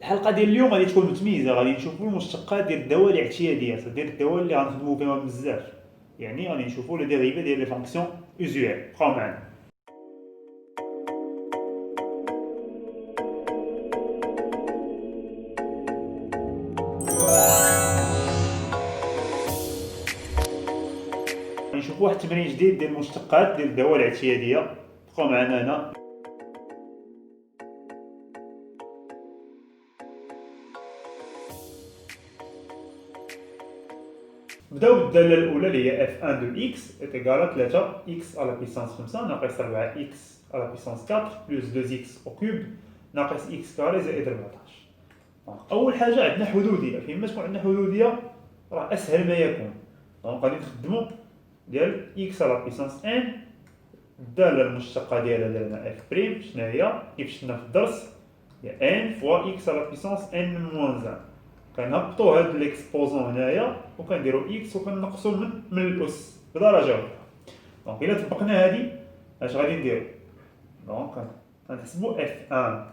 الحلقه ديال اليوم غادي تكون متميزه، غادي نشوفوا المشتقات ديال الدوال الاعتياديه، ديال الدوال اللي غنخدموا بهم بزاف. يعني غادي نشوفوا لي ديريفي ديال لي فونكسيون اوزويل. بقاو معنا. غادي نشوفوا واحد التمرين جديد ديال المشتقات ديال الدوال الاعتياديه. بقاو معنا هنا. نبداو بالداله الاولى اللي هي f1 de x est égal à 3 x à la puissance 5 ناقص 4 x à la puissance 4 plus 2x au cube ناقص x كاري زائد 14. اول حاجه عندنا حدوديه، فين ما تكون عندنا حدوديه راه اسهل ما يكون. دونك غادي نخدموا ديال x à la puissance n. الداله المشتقه ديالها درنا f بريم، شنو هي كيف شفنا في الدرس؟ هي n فوا x à la puissance n moins 1. كنهبطوا هاد ليكسبوزون هنايا وكنديروا اكس وكنقصوا من الاس بدرجه واحده. دونك الا طبقنا هادي اش غادي نديروا؟ دونك غنحسبوا اف 1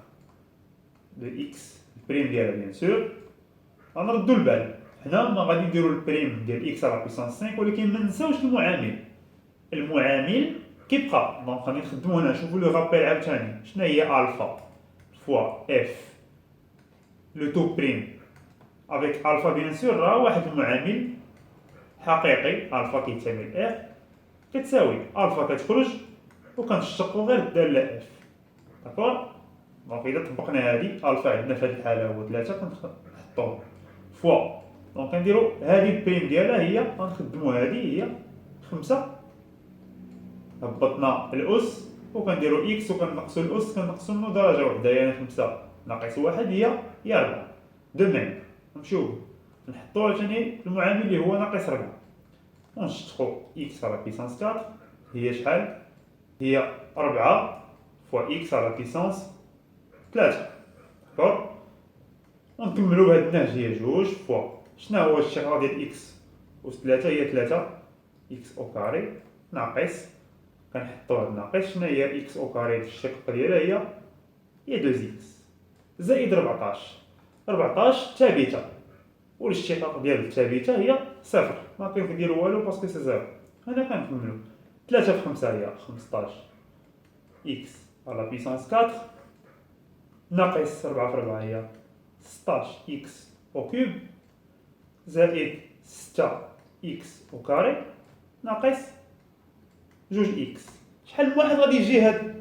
دو اكس البريم ديالها بيان سور. غنردوا البال، حنا ما غادي نديروا البريم ديال اكس على بيسانس 5، ولكن ما ننساوش المعامل كيبقى. دونك غادي نخدموا هنا، شوفوا لو رابيل عاوتاني شنو هي الفا فوا اف لو تو بريم avec alpha bien sûr راه واحد المعامل حقيقي، الفا كيتساوي ار كتساوي الفا كتخرج وكنشتقوا غير الداله اف. داكور؟ دونك الا طبقنا هادي الفا عندنا في هاد الحاله هو 3 كنحطوه فوا، دونك كنديروا هادي البريم ديالها هي غنخدموا هادي هي 5. هبطنا الاس وكنديروا اكس وكنقصوا الاس كنقصوا منه درجه واحده، يعني 5 ناقص 1 هي 4. دو ميم نمشيو نحطو عاوتاني المعامل اللي هو ناقص 4 ونشتقو x على بيسانس 4 هي شحال؟ هي 4 فوا x على بيسانس 3. داكور؟ ونكملو بهاد النهج، هي 2 فوا شنو هو الشقة ديال x أس 3 هي 3 x أو كاري ناقص، كنحطو هاد الناقص، شنو هي x أو كاري في الشق ديالها هي 2x زائد 14 ثابته، والاشتقاق ديال الثابته هي صفر، ما كنديرو والو باسكو سي زيرو. هنا كنكملو 3 في 5 هي 15 اكس على بيسانس 4 ناقص 4 في 4 هي 16 اكس او كوب زائد 6 اكس او كاري ناقص 2 اكس. شحال من واحد غادي يجي هاد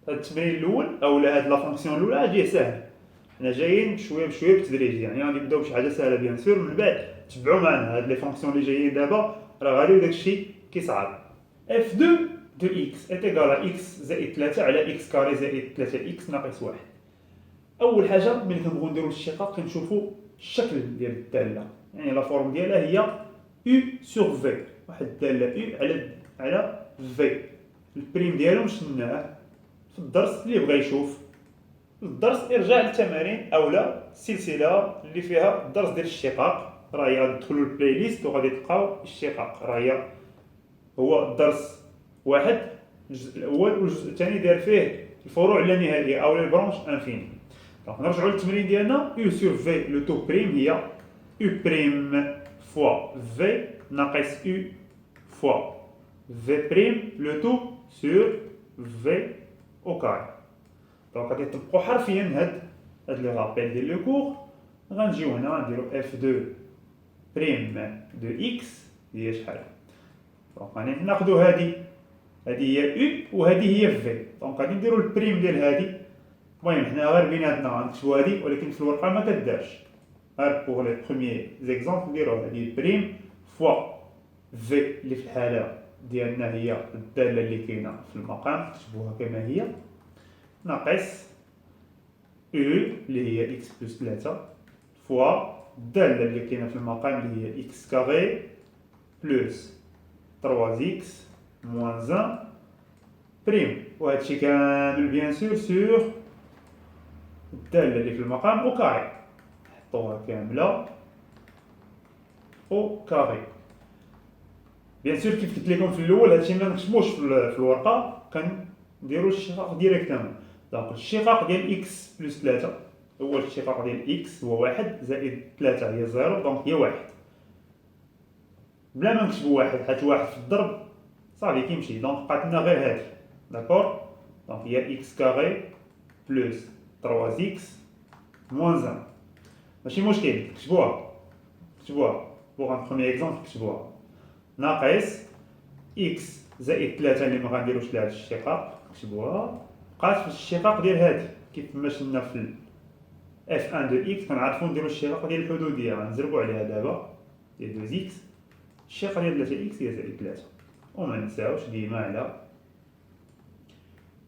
التمرين الاول اولا هاد لا فونكسيون الاولى غادي ساهل. حنا جايين شويه بشويه بالتدريج، يعني غادي نبداو بشي حاجه سهله بيان سور، من بعد تبعوا معنا هاد لي فونكسيون اللي جايين دابا راه غادي داكشي كيصعب. اف 2 دو اكس ايت ايكال اكس زائد 3 على اكس كاري زائد 3 اكس ناقص 1. اول حاجه ملي كنبغيو نديرو الاشتقاق كنشوفوا الشكل ديال الداله، يعني لا فورم ديالها هي او سور في، واحد الداله او على في. البريم ديالهم شناه في الدرس، اللي بغى يشوف الدرس ارجع للتمارين اولا السلسله اللي فيها الدرس ديال الاشتقاق، راه غادي تدخلوا للبلاي ليست وغادي تلقاو الاشتقاق، راه هو الدرس واحد الجزء الاول والجزء الثاني داير فيه الفروع اللانهائيه او لي برونش انفيني. دونك نرجعوا للتمرين ديالنا، او سور في لو تو بريم هي او بريم فوا في ناقص او فوا في بريم لو تو سور في او كاري. دونك غادي نطبقوا حرفيا هاد لي رابيل ديال لو كور. غنجيو هنا غنديرو اف 2 بريم دو اكس هي شحال؟ دونك غادي ناخدو هادي هي او وهادي هي في، دونك غادي نديرو البريم ديال هادي. المهم حنا غير بيناتنا غنكتبو هادي، ولكن في الورقه ما كدارش، غير بوغ لي بروميي زيكزامبل نديرو هادي البريم فوا في اللي في الحاله ديالنا هي الداله اللي كاينه في المقام نكتبوها كما هي ناقص او اللي هي اكس بلس 3 فوا الداله اللي كاينه في المقام اللي هي اكس كاري بلس 3 اكس موان 1 بريم، وهادشي كامل بيان سور سور الداله اللي في المقام او كاري. نحطوها كامله او كاري. بيان سور كيف قلت لكم في الاول هادشي ما نكتبوش في الورقه، كنديروا الاشتقاق ديريكتومون. دونك الاشتقاق ديال اكس بلس 3 هو الاشتقاق ديال إكس هو واحد زائد 3 هي زيرو، دونك هي واحد. بلا ما نكتبو واحد، حيت واحد في الضرب صافي كيمشي، دونك بقات لنا غير هادي. داكور، دونك هي إكس كاري بلوس 3 إكس موان 1. ماشي مشكل، كتبوها بوغ ان بخوميي اكزومبل، كتبوها ناقص إكس زائد 3 اللي مغنديروش لهاد الاشتقاق، كتبوها بقات في الاشتقاق ديال هادي كيف ما شفنا في اف ان دو إكس. كنعرفو نديرو الاشتقاق ديال الحدودية، غنزربو عليها دابا ديال 2 إكس. الاشتقاق ديال 3 إكس هي زائد 3، وما ننساوش ديما على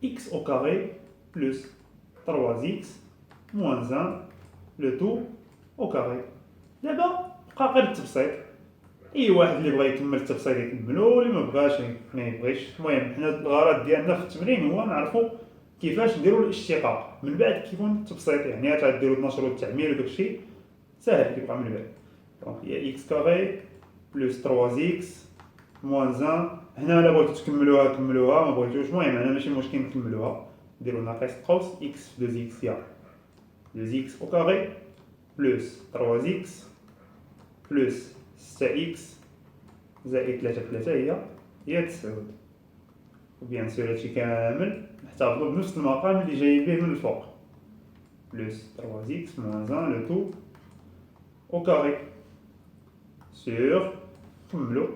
إكس أو كاري بلوس 3 إكس موان 1 لو تو أو كاري. دابا بقى غير التبسيط، اي واحد اللي بغى يكمل التبسيط يكملو، اللي ما بغاش ما يبغيش. المهم حنا الغرض ديالنا في التمرين هو نعرفو كيفاش نديرو الاشتقاق، من بعد كيكون التبسيط يعني غاديرو النشر والتعمير وداكشي ساهل كيبقى من بعد. دونك هي إكس كاري بلوس 3 إكس موان 1. هنا الا بغيتو تكملوها كملوها، ما بغيتوش المهم انا ماشي مشكل نكملوها. نديرو ناقص قوس إكس في 2 إكس هي 2 إكس أو كاري بلوس 3 إكس بلوس 6 إكس زائد 3 هي 9. وبيان سور هادشي كامل نحتفظو بنفس المقام اللي جاي به من الفوق، بلوس 3 إكس موان 1 لو تو أو كاري سور كملو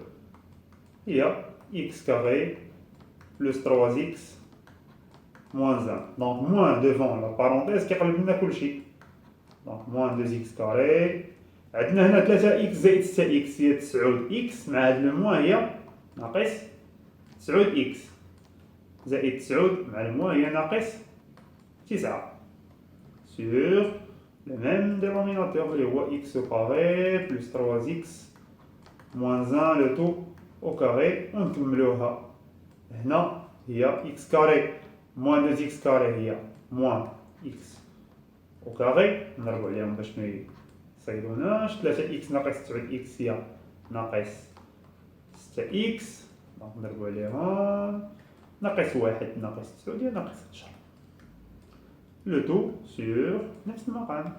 هي إكس كاري بلوس 3 إكس موان 1. دونك موان دوفون لا بارونتيز كيقلب لنا كلشي، دونك موان 2 إكس كاري. عندنا هنا 3 إكس زائد 6 إكس هي 9 إكس، مع هاد الموان هي ناقص 9 إكس زائد 9 مع الموان هي ناقص 9 سور لو ميم دينوميناتور اللي هو إكس أو كاري بلوس 3 إكس موان 1 لو تو أو كاري. ونكملوها هنا هي إكس كاري موان 2 إكس كاري هي موان إكس أو كاري، نضربو عليهم باش ما يصيدوناش. 3 إكس ناقص 9 إكس هي ناقص 6 إكس، دونك نضربو عليهم ناقص 1 ناقص 9 هي ناقص 10 لو تو سور نفس المقام.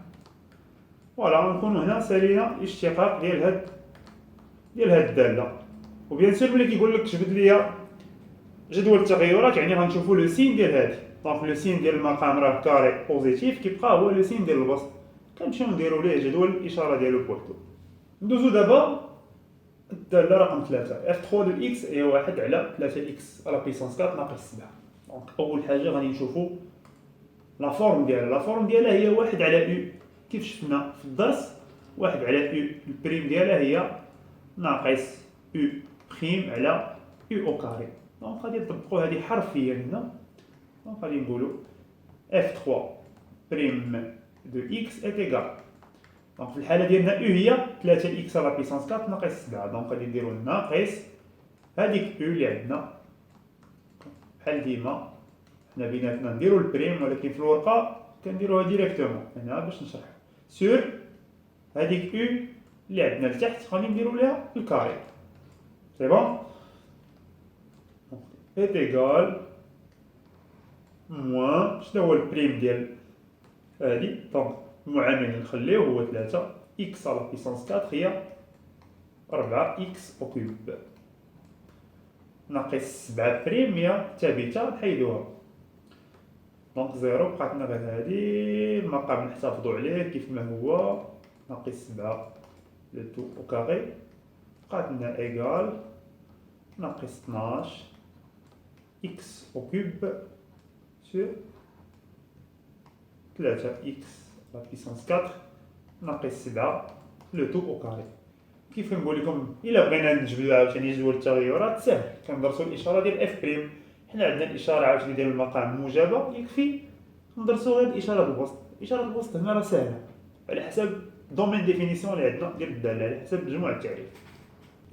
فوالا نكونو هنا سالينا اشتقاق ديال هاد الدالة. وبيان سور ملي كيقولك جبد ليا جدول التغيرات يعني غنشوفو لو سين ديال هادي، دونك لو سين ديال المقام راه كاري بوزيتيف كيبقى هو لو سين ديال البسط، كنمشيو نديرو ليه جدول الاشاره ديالو بوحدو. ندوزو دابا الداله رقم 3 اف 3 دو اكس هي 1 على 3 اكس على بيسونس 4 ناقص 7. دونك اول حاجه غادي نشوفو لا فورم ديالها هي 1 على يو كيف شفنا في الدرس. 1 على يو البريم ديالها هي ناقص يو بريم على يو او كاري. دونك غادي نطبقو هادي حرفيا هنا. دونك غادي نقولو اف 3 بريم دو اكس ايت ايكال، دونك في الحاله ديالنا يو هي 3 اكس على بيسونس 4 ناقص 7. دونك غادي نديرو ناقص هاديك يو اللي عندنا بحال ديما حنا بيناتنا نديرو البريم، ولكن في الورقه كنديروها ديريكتومون هنا باش نشرح سور هاديك يو اللي عندنا لتحت غادي نديرو ليها الكاري. سي بون ايت ايكال موان شنو هو البريم ديال هادي، دونك المعامل اللي نخليوه هو 3 إكس على بيسونس 4 هي 4 إكس أو كوب ناقص 7 بريم هي ثابتة نحيدوها، دونك زيرو بقات لنا غير هادي المقام نحتفظو عليه كيف ما هو ناقص 7 لو تو أو كاري بقات لنا إيكال ناقص 12 إكس أو كوب سور 3 إكس على بيسونس 4 ناقص 7 لو تو أو كاري. كيف كنقول لكم الا بغينا نجبدو عاوتاني جدول التغيرات ساهل، كندرسو الاشاره ديال اف بريم. حنا عندنا الاشاره عاوتاني ديال المقام موجبه، يكفي ندرسو غير الاشاره الوسط. الاشاره الوسط هنا راه ساهله على حسب دومين ديفينيسيون اللي عندنا ديال الداله، على حسب مجموع التعريف.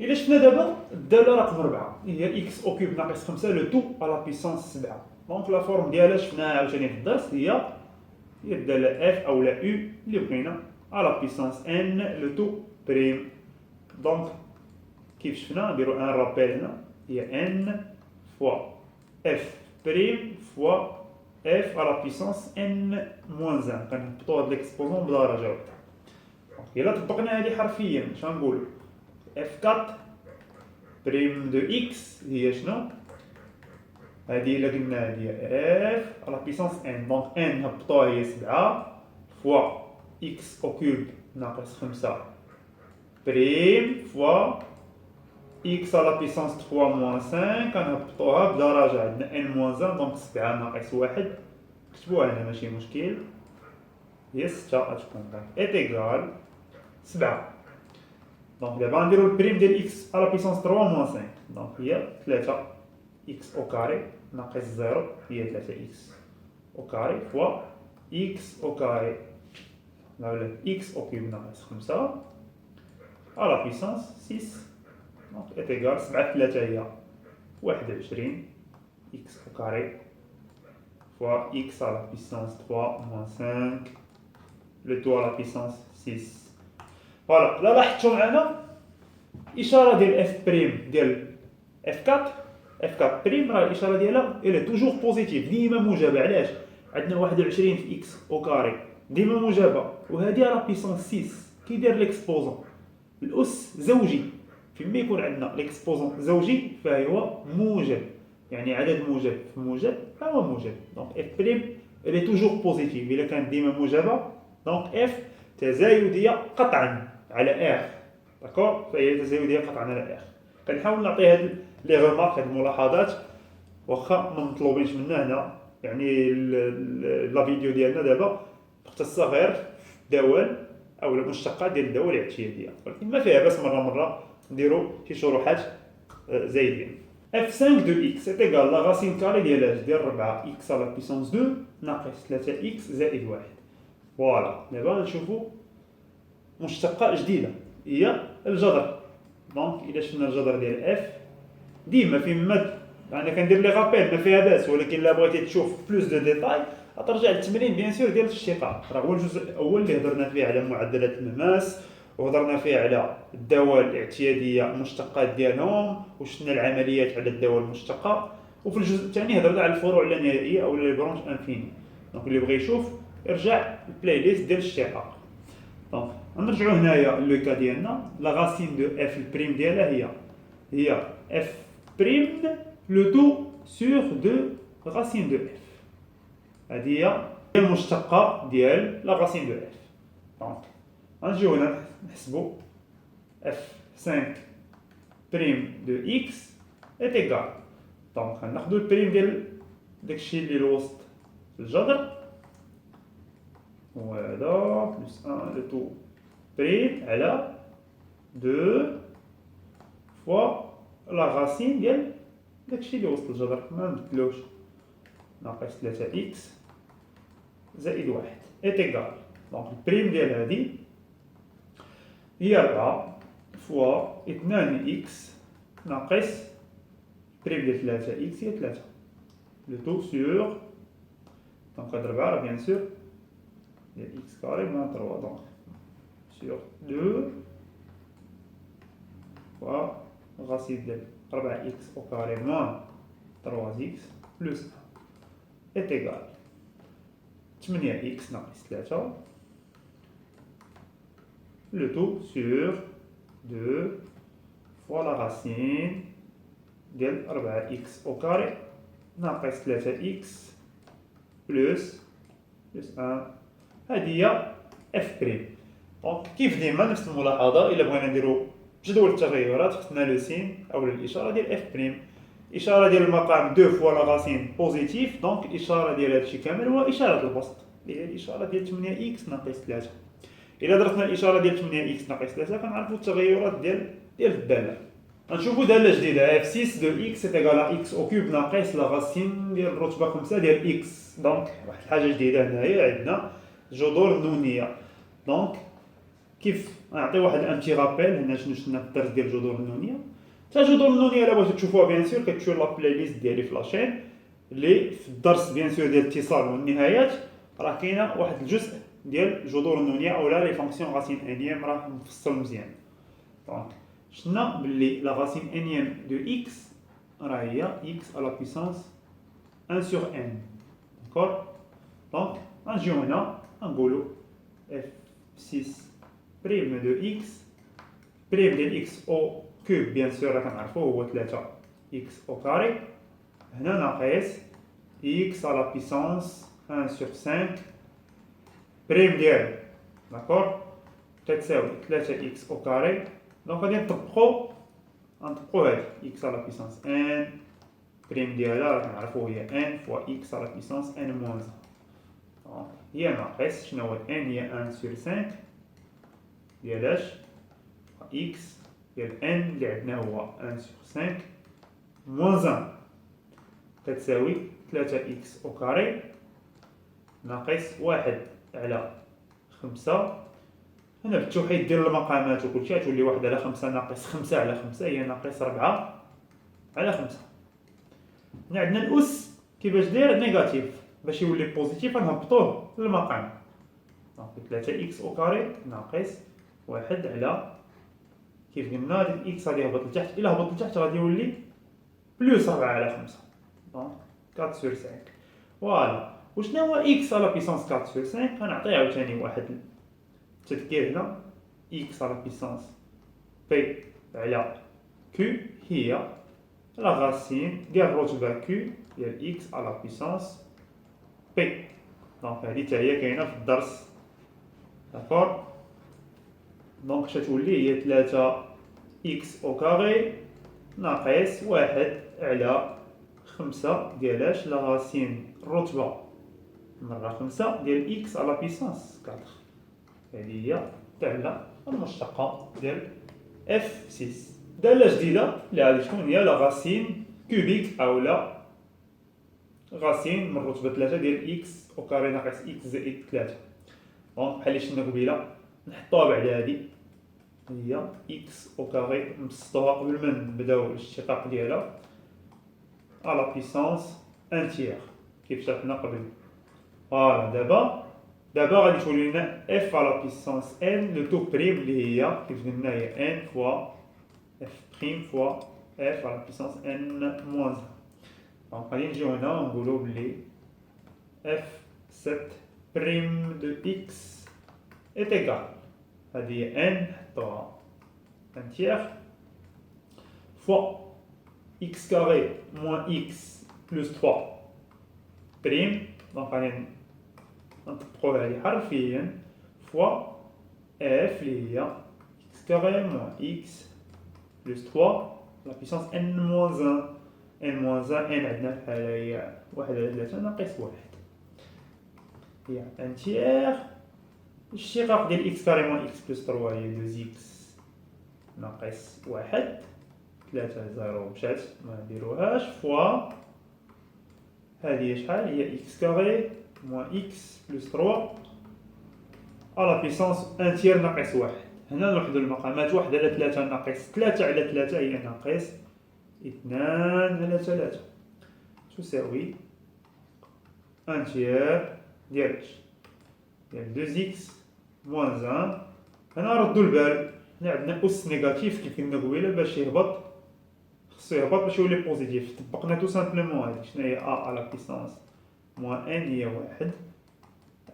الا شفنا دابا الداله رقم 4 هي اكس او كوب ناقص 5 لو تو على بيسونس 7. دونك لا فورم ديالها شفناها عاوتاني في الدرس هي الداله اف او لا يو اللي بغينا على بيسونس ان لو تو بريم. دونك كيف شفنا نديرو ان رابيل هنا هي ان فوا اف بريم فوا اف على بيسونس ان موان زان، كنهبطو هاد ليكسبوزون بدرجة وحدة. إلا طبقنا هادي حرفيا اش غنقولو؟ اف 4 بريم دو اكس هي شنو؟ هادي إلا قلنا هادي اف على بيسونس ان، دونك ان نهبطوها هي 7 فوا اكس او كوب ناقص 5 بريم فوا x à la puissance 3 moins 5 كنهبطوها بدرجة، عندنا n moins 1 دونك 7 ناقص 1 كتبوها هنا ماشي مشكل، هي 6 غتكون est égal 7. دونك دابا غنديرو البريم ديال x à la puissance 3 moins 5 دونك هي 3 x au carré ناقص 0 هي 3 x au carré فوا x au carré ولا x au cube ناقص 5 à la puissance 6. Donc est égal 7 في 3 هي 21 x au carré fois x à la puissance 3 moins 5 le tout à la puissance 6. فوالا لا لاحظتوا معنا الاشاره ديال اف بريم ديال اف 4 اف 4 بريم راه الاشاره ديالها الى توجور بوزيتيف، ديما موجبه. علاش؟ عندنا 21 في اكس او كاري ديما موجبه، وهذه على بيسونس 6 كيدير ليكسبوزون الاس زوجي. فيما يكون عندنا ليكسبوزون زوجي فهو موجب، يعني عدد موجب في موجب فهو موجب. دونك اف بريم الي توجور بوزيتيف، الا كانت ديما موجبه دونك اف تزايديه قطعا على ار، داكور؟ فهي تزايديه قطعا على ار. كنحاول نعطي هاد لي غومارك، هاد الملاحظات، واخا ما مطلوبينش منا هنا، يعني لا فيديو ديالنا دابا مختصه غير الدوال او المشتقات ديال الدوال الاعتياديه، ولكن ما فيها باس مره نديرو شي شروحات زايدين. f5 دو x est égal لا راسين كاري ديال اش؟ ديال 4 x على بيسونس 2 ناقص 3 x زائد 1. فوالا دابا نشوفو مشتقه جديده هي الجذر. دونك الا شفنا الجذر ديال اف ديما فيما انا كندير لي رابيل ما فيها باس، ولكن الا بغيتي تشوف بلوس دو ديتاي غترجع للتمرين بيان سور ديال الاشتقاق، راه هو الجزء الاول اللي هضرنا فيه على معدلات المماس، وهضرنا فيه على الدوال الاعتياديه المشتقات ديالهم، وشفنا العمليات على الدوال المشتقه، وفي الجزء الثاني هضرنا على الفروع اللانهائيه او لي برونش انفيني. دونك اللي بغى يشوف يرجع للبلاي ليست ديال الاشتقاق. دونك نرجعوا هنايا لو كا ديالنا، لا راسين دو اف البريم ديالها هي اف بريم لو تو سور دو راسين دو اف. هذه هي المشتقه ديال لا راسين دو اف. دونك غنجيو هنا نحسبوا اف 5 بريم دو اكس est égal. دونك غناخدو البريم ديال داكشي اللي الوسط الجذر، وهذا بلس 1 لو تو بريم على 2 فوا لا راسين ديال داكشي اللي وسط الجذر ما نبدلوش، ناقص 3 اكس زائد 1 est égal. دونك البريم ديال هادي هي 4 فوا 2 اكس ناقص بريم ديال 3 اكس هي 3 لو تو سور، دونك هاد 4 راه بيان سور ديال اكس كاري moins 3 دونك سور 2 فوا راسين ديال 4 اكس او كاري moins 3 اكس بلس 1 est égal 8 اكس ناقص 3 le tout sur 2 fois la racine ديال 4x au carré ناقص 3x بلس 1. هذه هي اف بريم. دونك كيف ديما نفس الملاحظه، الا بغينا نديرو جدول التغيرات خصنا لو سين او الاشاره ديال اف بريم. الاشاره ديال المقام 2 فوا لا راسين بوزيتيف، دونك الاشاره ديال هادشي كامل هو اشاره البسط اللي هي الاشاره ديال 8x ناقص 3. الا درتنا الاشاره ديال 8x ناقص 3 كنعرفوا التغيرات ديال الداله. غنشوفوا داله جديده اف 6 دو x est égal à x au cube ناقص لا راسين ديال الرتبه 5 ديال x. دونك واحد الحاجه جديده هنايا عندنا جذور النونيه. دونك كيف نعطي واحد الامتي رابيل هنا شنو شفنا في الدرس ديال الجذور النونيه. حتى الجذور النونيه الا بغيتو تشوفوها بيان سور كتمشيو لا بلاي ليست ديالي في لاشين اللي في الدرس بيان سور ديال الاتصال والنهايات راه كاينه واحد الجزء ديال الجذور النونيه اولا لي فونكسيون راسين انيام راه مفصل مزيان. دونك شفنا باللي لا راسين انيام دو اكس راه هي اكس على بيسونس 1 sur n. داكور. دونك غنجيو هنا غنقولو اف 6 بريم دو اكس، بريم ديال اكس او كوب بيان سور راه كنعرفوه هو 3 اكس او كاري، هنا ناقص اكس على بيسونس 1 sur 5 بريم ديالو، داكور، تتساوي 3 اكس او كاري. دونك غادي نطبقو هادي اكس على بيسونس ان بريم ديالها راه كنعرفو هي ان فوا اكس على بيسونس ان موان 1، هي ناقص شنو هو ان هي 1 sur 5 ديال اكس ديال ان اللي عندنا هو 1 sur 5 موان 1 كتساوي 3 اكس او كاري ناقص 1 على 5. هنا بالتوحيد ديال المقامات وكلشي غتولي 1 على 5 ناقص 5 على 5 هي ناقص 4 على 5. هنا عندنا الأس كيفاش داير نيجاتيف، باش يولي بوزيتيف غنهبطوه للمقام، دونك 3 اكس او كاري ناقص 1 على كيف قلنا ديك اكس غادي يهبط لتحت، الا هبط لتحت غادي يولي بلوس 4 على 5، دونك 4 sur 5. فوالا. وشنو هو اكس على بيسونس 4 sur 5؟ غنعطي عاوتاني واحد التذكير هنا، اكس على بيسونس بي على كيو هي لا غاسين ديال الرتبة كيو ديال اكس على بيسونس بي، دونك هادي حتى هي كاينة في الدرس، داكور. دونك شتولي هي 3 اكس او كاري ناقص 1 على 5 ديال لا غاسين الرتبة مرة 5 ديال اكس على بيسونس 4، هادي هي الدالة المشتقة ديال اف 6. دالة جديدة اللي غادي تكون هي لا غاسين كوبيك أولا غاسين من رتبة 3 ديال اكس او كاري ناقص اكس زائد 3. دونك بحال اللي شفنا قبيلة نحطوها بعد هادي هي اكس او كاري نبسطوها قبل ما نبداو الاشتقاق ديالها على بيسونس ان تيير كيف شرحنا قبل. فوالا دابا غادي تولي لنا اف على بيسونس ان لو تو بريم اللي هي كيف قلنا هي ان فوا اف بريم فوا اف على بيسونس ان موان 1. دونك غادي نجيو هنا ونقولو بلي اف 7 بريم دو اكس est égal هادي هي ان نحطوها ان تيير فوا x carré moins x plus 3 بريم، دونك غادي نطبقوها هادي حرفيا فوا اف اللي هي x carré moins x plus 3 لا بيسونس n moins 1 n moins 1 n عندنا بحال هي 1 على 3 ناقص 1 هي ان تيير الاشتقاق ديال x carré moins x plus 3 هي 2x ناقص 1 3 0 مشات ما نديروهاش فوا هذه هي شحال هي اكس كاري موان اكس بلس 3 على بيسونس ان تير ناقص 1. هنا نوحدو المقامات 1 على 3 ناقص 3 على 3 هي ناقص 2 على 3 تساوي ان تير ديال 2 اكس موان 1. هنا ردوا البال هنا عندنا اس نيجاتيف كيف قلنا قبيله باش يهبط خصو يهبط باش يولي بوزيتيف، طبقنا تو سامبلومون هادي شنو هي ا على بيسونس موان ان هي 1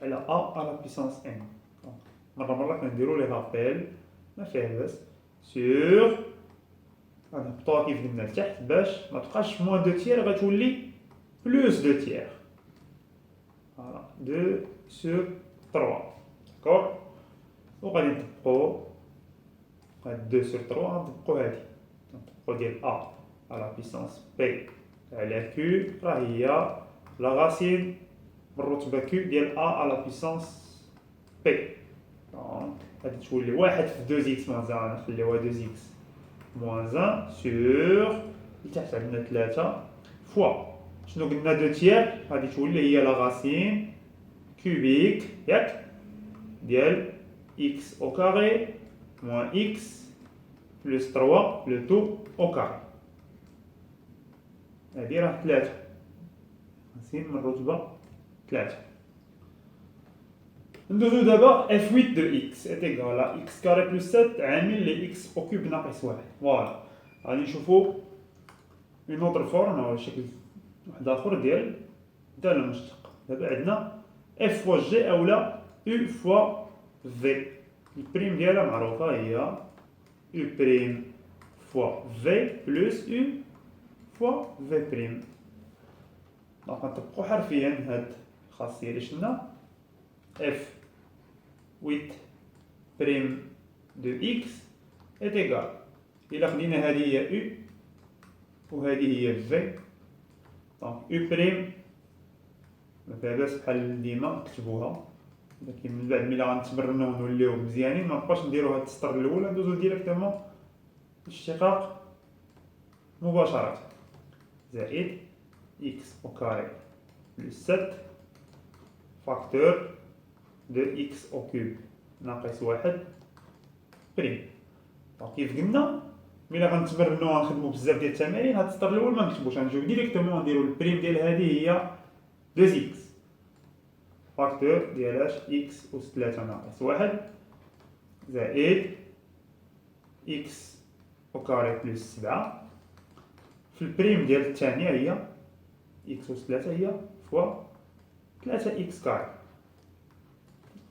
على ا على بيسونس ان. مرة كنديرو لي رابيل ما فيها باس سور غنهبطوها كيف قلنا لتحت باش ما تبقاش موان 2 تير غتولي بلوس 2 تير، فوالا 2 سور 3 داكور. وغادي نطبقو هاد 2 سور 3 غنطبقو هادي نطبقو ديال ا على بيسونس بي على كيو راه هي لا غاسين بالرتبة كيو ديال ا على بيسونس بي، دونك غادي تولي 1 في 2 اكس موان 1 نخليوها 2 اكس موان 1 سور لتحت عندنا 3 فوا شنو قلنا 2 تير غادي تولي هي لا غاسين كوبيك ياك ديال اكس او كاري موان اكس بلس 3 لو تو او كاري، هادي راه 3 غاسين من الرتبة 3. ندوزو دابا اف 8 دو اكس est égal à x carré plus 7 عامل ل x au cube ناقص 1. فوالا غادي نشوفو اون اوتر فورم او شكل واحد اخر ديال الدالة المشتقة. دابا عندنا اف فوا جي اولا او فوا في. البريم ديالها معروفه هي او بريم فوا في بلس او فوا في بريم. دونك نطبقو حرفيا هاد الخاصيه اللي شفنا اف 8 بريم دو اكس est égal. إلا خدينا هادي هي او وهادي هي في، دونك او بريم مكتباش بحال ديما نكتبوها، ولكن من بعد ملي غنتمرنو ونوليو مزيانين منبقاوش نديرو هاد السطر الاول، ندوزو ديريكتومون الاشتقاق مباشرة. زائد اكس او كاري بلس 7 فاكتور دو اكس او كوب ناقص واحد بريم. دونك كيف قلنا ملي غنتمرنو غنخدمو بزاف ديال التمارين، هاد السطر الاول ما نكتبوش، غنجيو ديريكتومون نديرو البريم ديال هادي هي 2 اكس فاكتور ديال اكس أس 3 ناقص واحد زائد اكس او كاري بلس 7 في البريم ديال الثانية هي اكس أس 3 هي فوا 3 اكس كاري.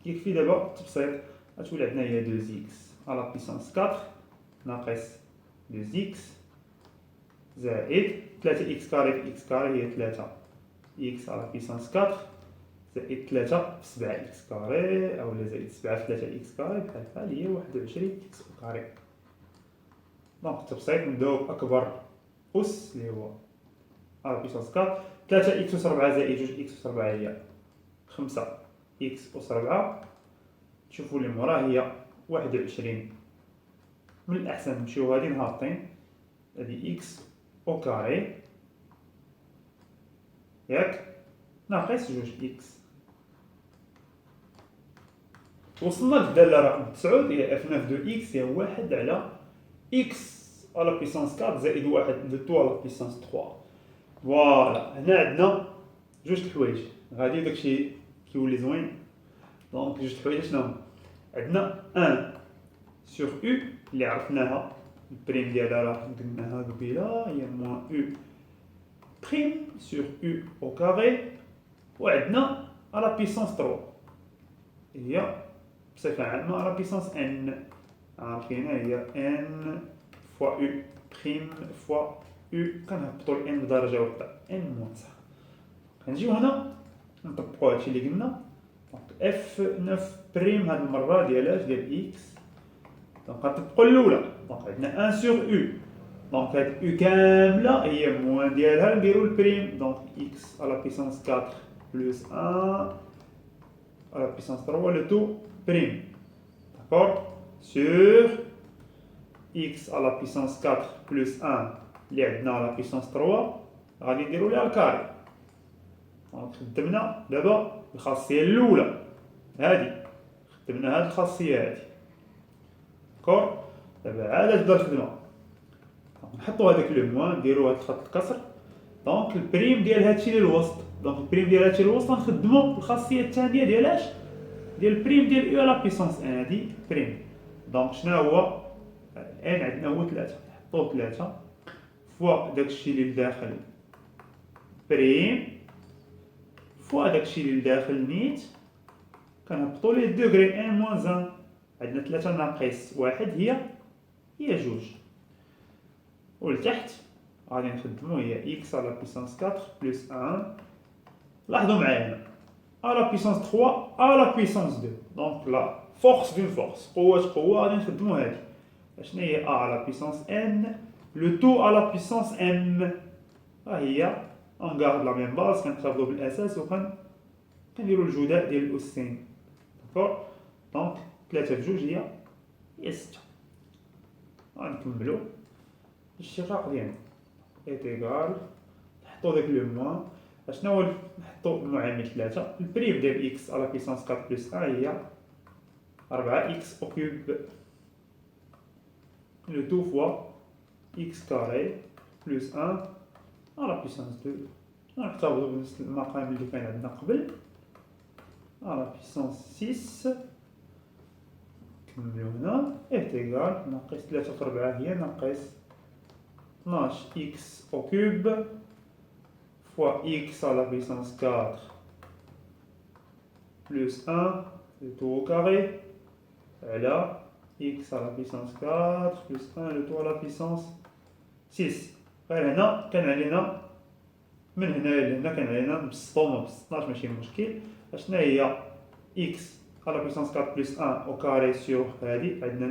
يكفي دابا التبسيط، غتولي عندنا هي 2 اكس على بيسونس 4 ناقص 2 اكس زائد 3 اكس كاري في اكس كاري هي 3 اكس على بيسونس 4 زائد 3 في 7 اكس كاري اولا زائد 7 في 3 اكس كاري بحال هي 21 اكس كاري. دونك التبسيط نبداو بأكبر أس اللي هو على بيسونس 4 3 اكس أس 4 زائد 2 اكس أس 4 هي 5 اكس أس 4. تشوفوا اللي موراه هي 21. من الأحسن نمشيو غادي هابطين، هادي اكس أو كاري ياك ناقص 2 اكس. وصلنا للدالة رقم 9 هي اف 9 دو اكس هي 1 على اكس على بيسونس 4 زائد 1 دو تو على بيسونس 3. فوالا هنا عندنا جوج الحوايج غادي داكشي كيولي زوين. دونك جوج الحوايج شنو هما؟ عندنا 1 سور او اللي عرفناها البريم ديالها راه قلناها قبيله هي موان او بريم سور او او كاري، وعندنا على بيسونس 3 هي بصفة عامة على بيسونس ان عارفينها هي ان فوا او بريم فوا او كنهبطو ل ان بدرجة وحدة ان موان 9. كنجيو هنا نطبقو هادشي اللي قلنا. دونك اف 9 بريم هاد المرة ديال ديال اكس، دونك غنطبقو الاولى. دونك عندنا 1 سور او، دونك هاد او كاملة هي موان ديالها نديرو البريم. دونك اكس على بيسونس 4 بلس 1 على بيسونس 3 le tout prime, d'accord, sur x à la puissance 4 plus 1 اللي عندنا على puissance 3 غادي نديرو ليها الكاري. دونك خدمنا دابا الخاصية الأولى هادي، خدمنا هاد الخاصية هادي، داكور. دابا عاد تبدا الخدمة، نحطو هداك لو موان نديرو هاد الخط الكسر. دونك البريم ديال هادشي اللي الوسط، دونك البريم ديال هادشي الوسط غنخدمو الخاصية الثانية ديال اش؟ ديال البريم ديال او على بيسونس ان هادي بريم. دونك شنو هو الان عندنا هو 3، نحطو 3 فوا داكشي اللي لداخل بريم فوا داكشي اللي لداخل نيت كنهبطو ليه دوغري ان موان 1. عندنا 3 ناقص 1 هي 2، ولتحت غادي نخدمو هي اكس على بيسونس 4 بلس 1. لاحظوا معايا هنا à la puissance 3 à la puissance 2. Donc la force d'une force. قوة غادي نخدمو هادي. شنو هي a à la puissance n le tout à la puissance m. ها هي on garde la même base كنحتفظوا بالأساس كنديروا الجداء ديال الأسين. داكور. دونك 3 في 2 هي 6. غنكملوا الاشتقاق ديالنا est égal نحطو داك لو موان. شنو هو نحطو المعامل 3 البريم ديال اكس على بيسونس 4 بلس 1 هي 4 اكس او كوب لو تو فوا اكس كاري بلس 1 على بيسونس 2. نحتفظو بنفس المقام اللي كان عندنا قبل على بيسونس 6. نكملو هنا est égal ناقص 3 في 4 هي ناقص 12 اكس او كوب fois x à la puissance 4 plus 1 le tout au carré على x à la puissance 4 plus 1 le tout à la puissance 6. غير هنا كان علينا من هنا لهنا كان علينا نبسطو ما بسطناش ماشي مشكل. اشنا هي x à la puissance 4 plus 1 au carré sur هادي عندنا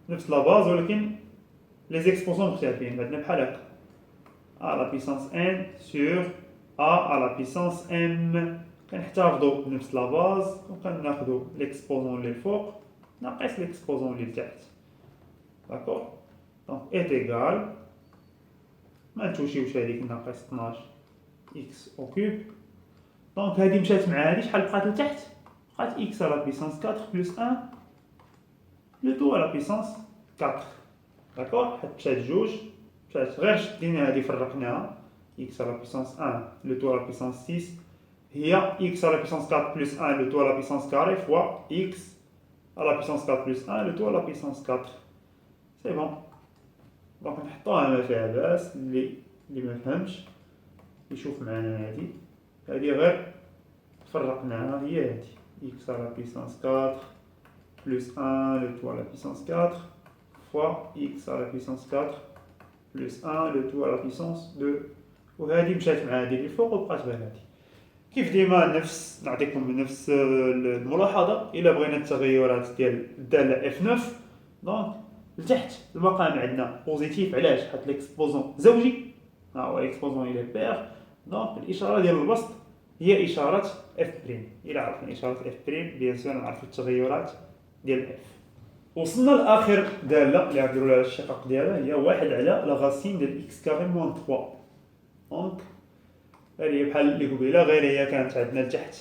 نفس لا باز ولكن لي زيكسبوزون مختلفين. عندنا بحال هكا à la puissance n sur a à la puissance m. كنحتفظوا بنفس لا باز وكناخذوا ليكسبوزون اللي الفوق ناقص ليكسبوزون اللي لتحت. داكور دونك ايت ايغال ما نتوشيوش هذيك ناقص 12 اكس او كوب. دونك هذه مشات مع هذه شحال بقات لتحت؟ بقات اكس على بيسونس 4 بلس 1 لو تو على بيسونس 4. داكور حيت مشات جوج مشات غير شدينا هذه فرقناها اكس على بيسونس 1 لو تو على بيسونس 6 هي اكس على بيسونس 4 بلس 1 لو تو على بيسونس كاري فوا اكس على بيسونس 4 بلس 1 لو تو على بيسونس 4. سي بون. دونك نحطوها ما فيها باس. اللي ما فهمش يشوف معنا هذه غير فرقناها هي هذه x على بيسونس 4 بلس 1 لو تو على بيسونس 4 فوا x على بيسونس 4 بلس 1 لو تو على بيسونس 2. وهذه مشات مع هذه اللي فوق وبقات غير هذه. كيف ديما نعطيكم نفس الملاحظه. الا بغينا التغيرات ديال الداله f9 دونك لتحت المقام عندنا بوزيتيف. علاش؟ حيت ليكسبوزون زوجي ها هو ليكسبوزون الى بير. دونك الاشاره ديال البسط هي اشاره اف بريم. الى عرفنا اشاره اف بريم بيان سور نعرفوا التغيرات ديال اف. وصلنا لاخر داله اللي غنديروا لها الشقق ديالها هي 1 على لا غاسين ديال اكس كاري موان 3. دونك هذه بحال اللي قبيله غير هي كانت عندنا لتحت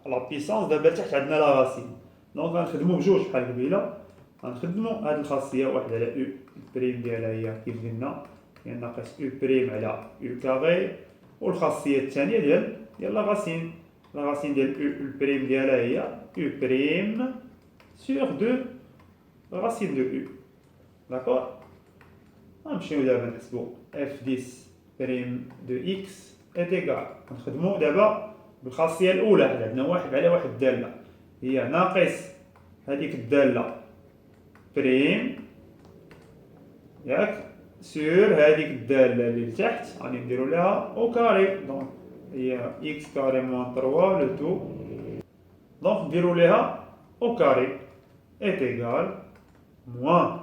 على بيسونس دابا تحت عندنا لا غاسين. دونك غنخدموا بجوج بحال قبيله. غنخدموا هاد الخاصيه 1 على او بريم ديالها هي كيف قلنا هي ناقص او بريم على او كاري. والخاصيه الثانيه ديال لا غاسين ديال او البريم ديالها هي او بريم سور 2 غاسين دو او. داكور غنمشيو دابا نحسبوا اف 10 بريم دو اكس ايت ايكال. غنخدموا دابا بالخاصيه الاولى. عندنا 1 على 1 داله هي ناقص هذيك الداله بريم ياك سور هذيك الداله اللي لتحت غادي نديرو لها او كاري. دونك هي اكس كاري موان 3 لو تو. دونك نديرو لها او كاري ايت ايكال موان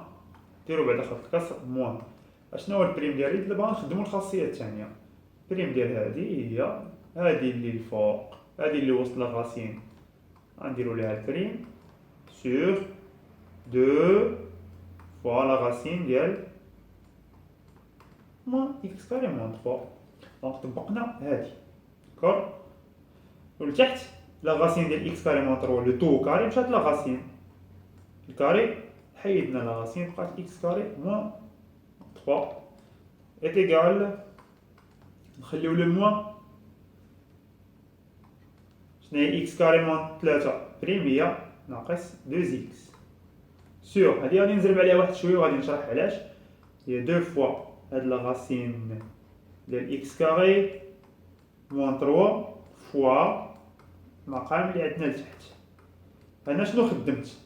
نديرو بعد خط الكسر موان. اشنو هو البريم ديالي؟ دابا غنخدمو الخاصيه الثانيه. البريم ديال هذه اللي الفوق هذه اللي وسط لا غاسين غنديرو لها البريم سور 2 fois la racine ديال moins x carré moins 3. دونك طبقنا هادي داكور. ولتحت لا غاسين ديال x carré moins 3 لو تو كاري مشات لا غاسين الكاري حيدنا لا غاسين بقات x carré moins 3 est égal نخليو لو موان شنو هي x carré moins 3 بريم هي ناقص 2x سور. هادي غادي نزرب عليها واحد شويه وغادي نشرح علاش. هي 2 فوا هاد لا غاسين ديال اكس كاري موان 3 فوا المقام اللي عندنا لتحت. هنا شنو خدمت؟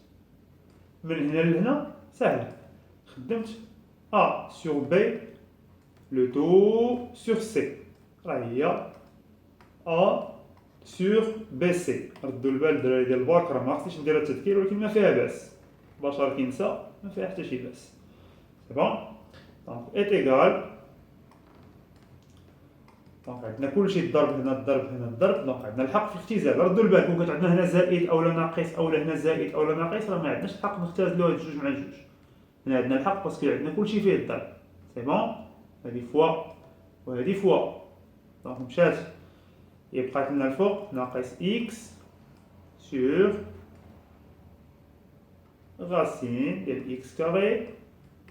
من هنا لهنا سهل. خدمت ا سور بي لو تو سور سي. راه هي ا سور بي سي. ردوا البال الدراري ديال الباك راه ما خصنيش ندير التذكير ولكن ما فيها باس. بشر كينسى ما فيها حتى شي باس. سي بون. دونك ايت ايكال دونك عندنا كلشي الضرب هنا الضرب هنا الضرب. دونك عندنا الحق في الاختزال. ردوا البال كون كانت عندنا هنا زائد اولا ناقص اولا هنا زائد اولا ناقص راه ما عندناش الحق نختزلوا هاد الجوج مع الجوج. هنا عندنا الحق باسكو عندنا كلشي فيه الضرب. سي بون. هادي فوا وهادي فوا. دونك مشات هي بقات لنا الفوق ناقص اكس سور racine ديال x كاري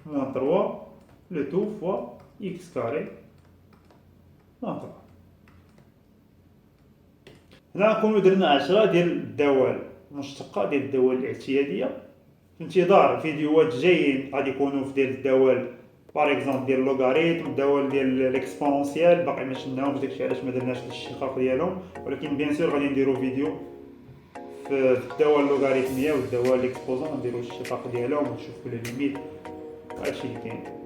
موان 3 لو تو فوا x كاري موان 3. هنا نكونو درنا 10 ديال الدوال مشتقة ديال الدوال الاعتيادية. في انتظار فيديوهات جايين غادي يكونوا في ديال الدوال باغ اكزومبل ديال اللوغاريتم، الدوال ديال ليكسبونونسيال باقي ما شفناهمش، داكشي علاش ما درناش الاشتقاق ديالهم، ولكن بيان سور غادي نديرو فيديو في الدوال اللوغاريتميه والدوال ليكسبوزون، نديرو الاشتقاق ديالهم ونشوفو لي ليميت، هادشي اللي كاين.